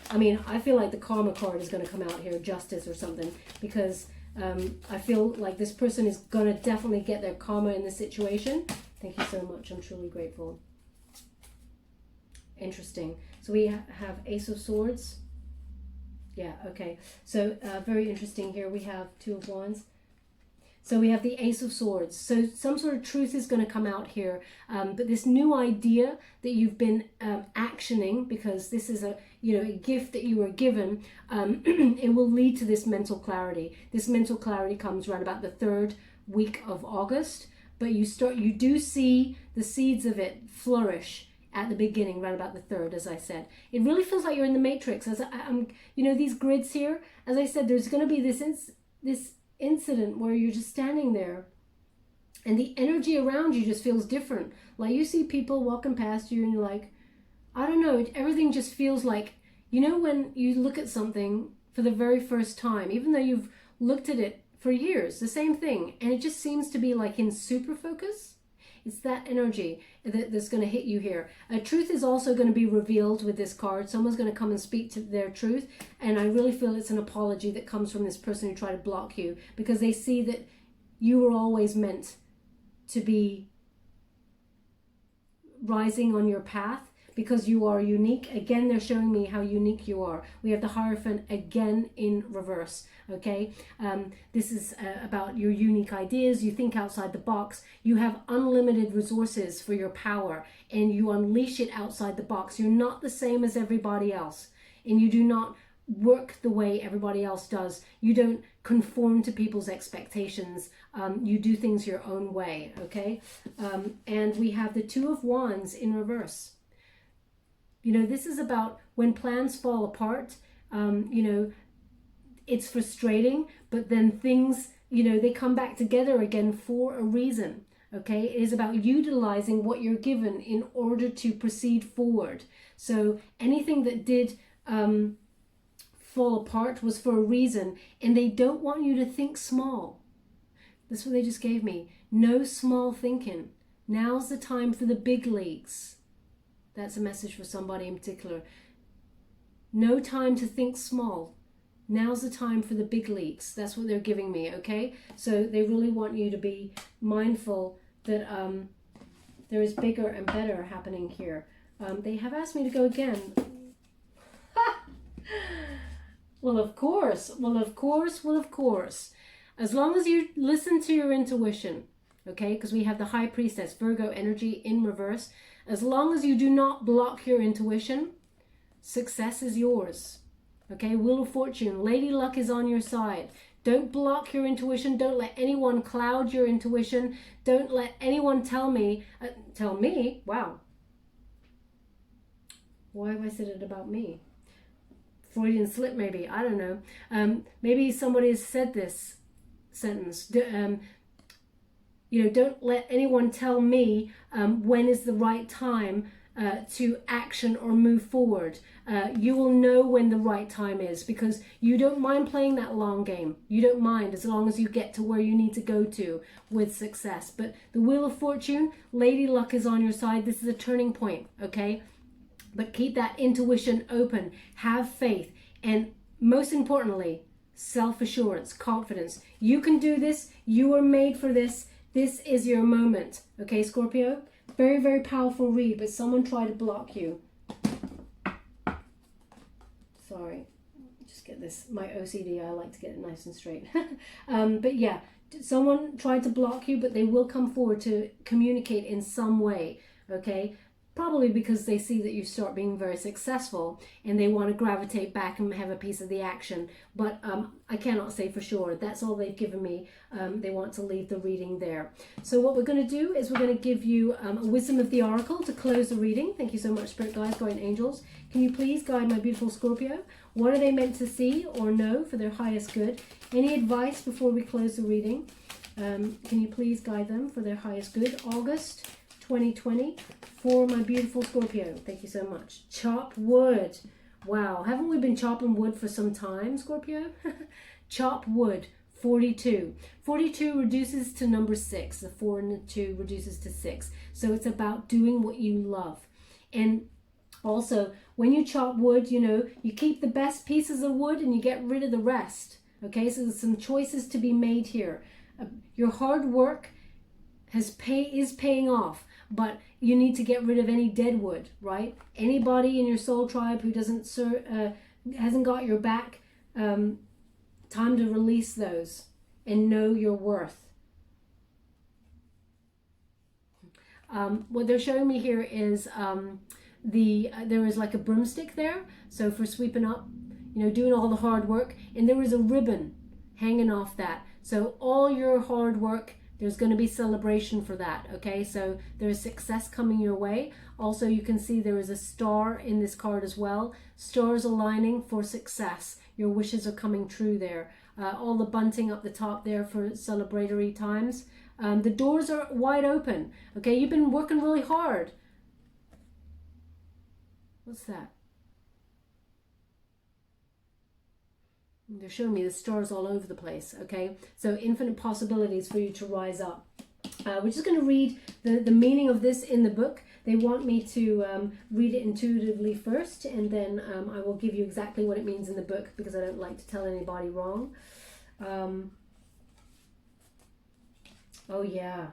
Speaker 1: I mean, I feel like the karma card is going to come out here, justice or something, because I feel like this person is going to definitely get their karma in this situation. Thank you so much. I'm truly grateful. Interesting. So we have Ace of Swords. Yeah, okay. So very interesting here. We have Two of Wands. So we have the Ace of Swords. So some sort of truth is going to come out here. But this new idea that you've been actioning, because this is a gift that you were given, it will lead to this mental clarity. This mental clarity comes right about the 3rd week of August. But you do see the seeds of it flourish at the beginning, right about the 3rd, as I said. It really feels like you're in the Matrix. As these grids here, as I said, there's going to be this incident where you're just standing there and the energy around you just feels different. Like you see people walking past you and you're like, I don't know, everything just feels like, when you look at something for the very first time, even though you've looked at it for years, the same thing, and it just seems to be like in super focus. It's that energy that's going to hit you here. Truth is also going to be revealed with this card. Someone's going to come and speak to their truth. And I really feel it's an apology that comes from this person who tried to block you, because they see that you were always meant to be rising on your path, because you are unique. Again, they're showing me how unique you are. We have the Hierophant again in reverse. Okay, this is about your unique ideas. You think outside the box. You have unlimited resources for your power, and you unleash it outside the box. You're not the same as everybody else, and you do not work the way everybody else does. You don't conform to people's expectations. You do things your own way. Okay, and we have the Two of Wands in reverse. This is about when plans fall apart. It's frustrating, but then things, they come back together again for a reason. Okay, it is about utilizing what you're given in order to proceed forward. So anything that did fall apart was for a reason, and they don't want you to think small. That's what they just gave me. No small thinking. Now's the time for the big leagues. That's a message for somebody in particular. No time to think small. Now's the time for the big leagues. That's what they're giving me, okay? So they really want you to be mindful that there is bigger and better happening here. They have asked me to go again. Well, of course. As long as you listen to your intuition, okay? Because we have the High Priestess, Virgo energy in reverse. As long as you do not block your intuition, success is yours. Okay, Wheel of Fortune, Lady Luck is on your side. Don't block your intuition. Don't let anyone cloud your intuition. Don't let anyone tell me, wow. Why have I said it about me? Freudian slip maybe, I don't know. Maybe somebody has said this sentence. Don't let anyone tell me when is the right time to action or move forward. You will know when the right time is, because you don't mind playing that long game. You don't mind, as long as you get to where you need to go to with success. But the Wheel of Fortune, Lady Luck is on your side. This is a turning point, okay? But keep that intuition open. Have faith. And most importantly, self-assurance, confidence. You can do this. You are made for this. This is your moment. Okay, Scorpio? Very, very powerful read, but someone tried to block you. Sorry. Just get this. My OCD, I like to get it nice and straight. But yeah, someone tried to block you, but they will come forward to communicate in some way. Okay? Probably because they see that you start being very successful and they want to gravitate back and have a piece of the action. But I cannot say for sure. That's all they've given me. They want to leave the reading there. So what we're going to do is we're going to give you a wisdom of the oracle to close the reading. Thank you so much, Spirit Guides, Guardian Angels. Can you please guide my beautiful Scorpio? What are they meant to see or know for their highest good? Any advice before we close the reading? Can you please guide them for their highest good? August 2020 for my beautiful Scorpio. Thank you so much. Chop wood. Wow, haven't we been chopping wood for some time, Scorpio? Chop wood 42. 42 reduces to number 6. The 4 and the 2 reduces to 6. So it's about doing what you love. And also, when you chop wood, you know, you keep the best pieces of wood and you get rid of the rest. Okay, so there's some choices to be made here. Your hard work is paying off, but you need to get rid of any dead wood, right? Anybody in your soul tribe who hasn't got your back, time to release those and know your worth. What they're showing me here is there is like a broomstick there, so for sweeping up, you know, doing all the hard work, and there is a ribbon hanging off that. So all your hard work, there's going to be celebration for that, okay? So there's success coming your way. Also, you can see there is a star in this card as well. Stars aligning for success. Your wishes are coming true there. All the bunting up the top there for celebratory times. The doors are wide open, okay? You've been working really hard. What's that? They're showing me the stars all over the place, okay? So infinite possibilities for you to rise up. We're just going to read the meaning of this in the book. They want me to read it intuitively first, and then I will give you exactly what it means in the book, because I don't like to tell anybody wrong. Oh yeah,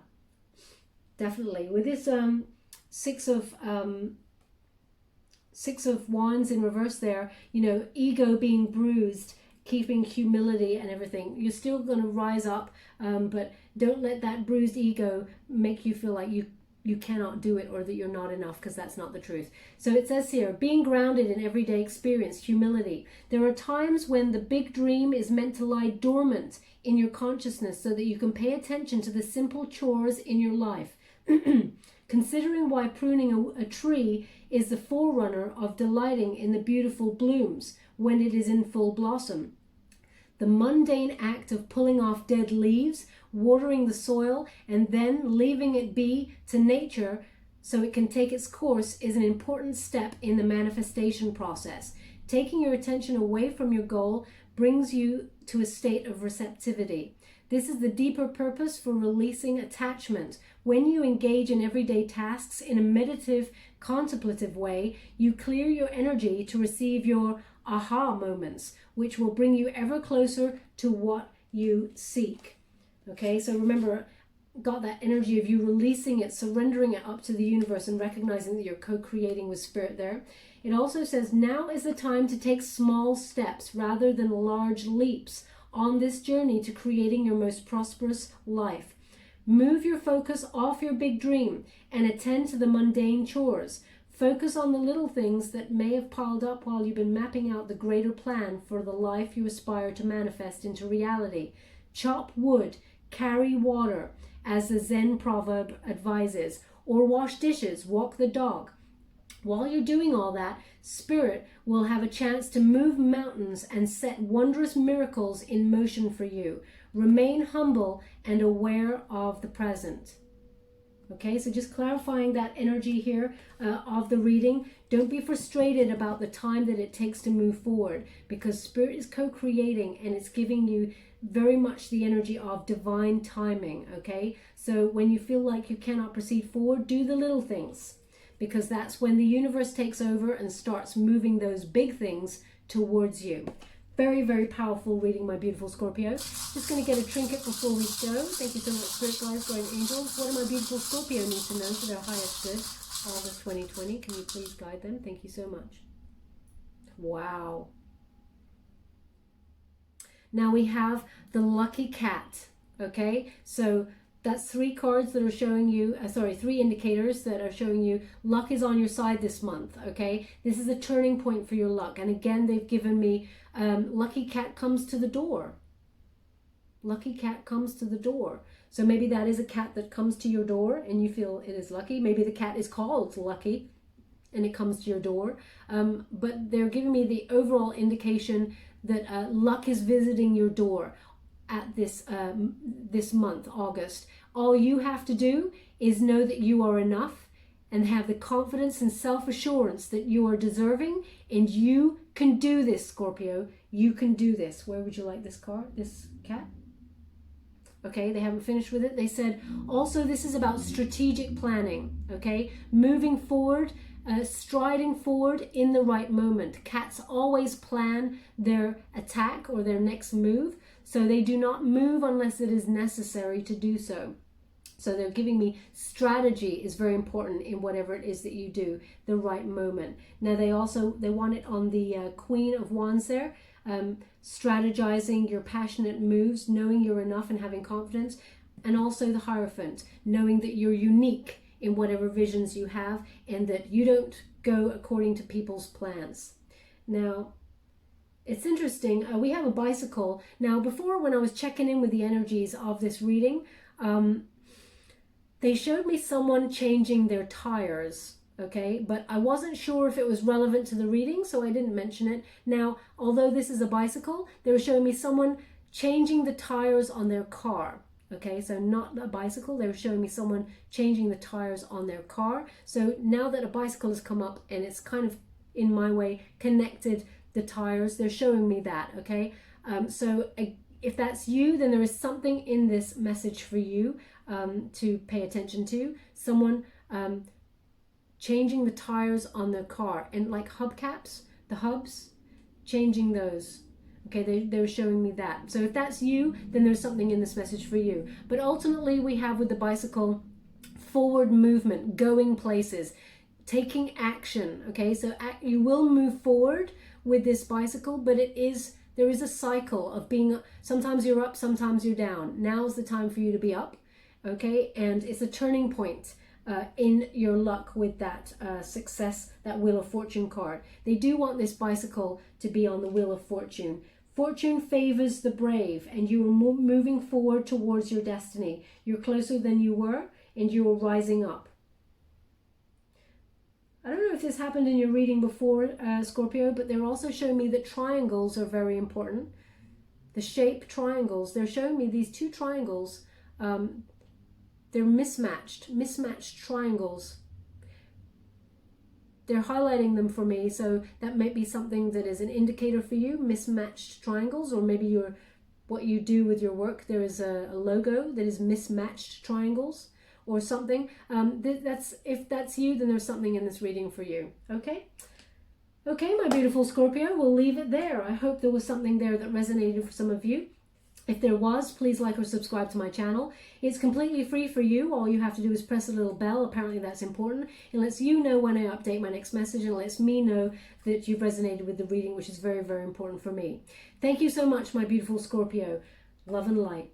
Speaker 1: definitely. With this Six of Wands in reverse there, you know, ego being bruised, keeping humility and everything. You're still going to rise up, but don't let that bruised ego make you feel like you cannot do it or that you're not enough, because that's not the truth. So it says here, being grounded in everyday experience, humility. There are times when the big dream is meant to lie dormant in your consciousness so that you can pay attention to the simple chores in your life. Considering why pruning a tree is the forerunner of delighting in the beautiful blooms when it is in full blossom. The mundane act of pulling off dead leaves, watering the soil, and then leaving it be to nature so it can take its course is an important step in the manifestation process. Taking your attention away from your goal brings you to a state of receptivity. This is the deeper purpose for releasing attachment. When you engage in everyday tasks in a meditative, contemplative way, you clear your energy to receive your aha moments, which will bring you ever closer to what you seek. Okay, so remember, got that energy of you releasing it, surrendering it up to the universe, and recognizing that you're co-creating with spirit there. It also says, now is the time to take small steps rather than large leaps on this journey to creating your most prosperous life. Move your focus off your big dream and attend to the mundane chores. Focus on the little things that may have piled up while you've been mapping out the greater plan for the life you aspire to manifest into reality. Chop wood, carry water, as the Zen proverb advises, or wash dishes, walk the dog. While you're doing all that, Spirit will have a chance to move mountains and set wondrous miracles in motion for you. Remain humble and aware of the present. Okay, so just clarifying that energy here of the reading. Don't be frustrated about the time that it takes to move forward, because Spirit is co-creating and it's giving you very much the energy of divine timing. Okay, so when you feel like you cannot proceed forward, do the little things, because that's when the universe takes over and starts moving those big things towards you. Very, very powerful reading, my beautiful Scorpio. Just going to get a trinket before we go. Thank you so much, Spirit Guides, Guardian Angels. What do my beautiful Scorpio need to know for their highest good? August 2020. Can you please guide them? Thank you so much. Wow. Now we have the lucky cat. Okay, so that's 3 cards that are showing you, 3 indicators that are showing you luck is on your side this month, okay? This is a turning point for your luck. And again, they've given me lucky cat comes to the door. Lucky cat comes to the door. So maybe that is a cat that comes to your door and you feel it is lucky. Maybe the cat is called Lucky and it comes to your door. But they're giving me the overall indication that luck is visiting your door at this month, August. All you have to do is know that you are enough and have the confidence and self-assurance that you are deserving, and you can do this, Scorpio. You can do this. Where would you like this card, this cat? Okay, they haven't finished with it. They said also this is about strategic planning. Okay, moving forward, striding forward in the right moment. Cats always plan their attack or their next move, so they do not move unless it is necessary to do so. So they're giving me strategy is very important in whatever it is that you do, the right moment. Now they want it on the Queen of Wands there, strategizing your passionate moves, knowing you're enough and having confidence, and also the Hierophant, knowing that you're unique in whatever visions you have and that you don't go according to people's plans. Now, it's interesting, we have a bicycle. Now before, when I was checking in with the energies of this reading, they showed me someone changing their tires, okay? But I wasn't sure if it was relevant to the reading, so I didn't mention it. Now, although this is a bicycle, they were showing me someone changing the tires on their car, okay? So not a bicycle, they were showing me someone changing the tires on their car. So now that a bicycle has come up and it's kind of, in my way, connected the tires, they're showing me that, okay? So if that's you, then there is something in this message for you to pay attention to. Someone changing the tires on their car, and like hubcaps, the hubs, changing those. Okay, they were showing me that. So if that's you, then there's something in this message for you. But ultimately we have with the bicycle, forward movement, going places, taking action. Okay, so you will move forward with this bicycle, but there is a cycle of being, sometimes you're up, sometimes you're down. Now's the time for you to be up, okay? And it's a turning point in your luck with that success, that Wheel of Fortune card. They do want this bicycle to be on the Wheel of Fortune. Fortune favors the brave, and you are moving forward towards your destiny. You're closer than you were, and you are rising up. I don't know if this happened in your reading before, Scorpio, but they're also showing me that triangles are very important. The shape triangles, they're showing me these two triangles. They're mismatched triangles. They're highlighting them for me, so that might be something that is an indicator for you, mismatched triangles, or maybe what you do with your work, there is a logo that is mismatched triangles or something. If that's you, then there's something in this reading for you, okay? Okay, my beautiful Scorpio, we'll leave it there. I hope there was something there that resonated for some of you. If there was, please like or subscribe to my channel. It's completely free for you. All you have to do is press a little bell. Apparently that's important. It lets you know when I update my next message, and it lets me know that you've resonated with the reading, which is very, very important for me. Thank you so much, my beautiful Scorpio. Love and light.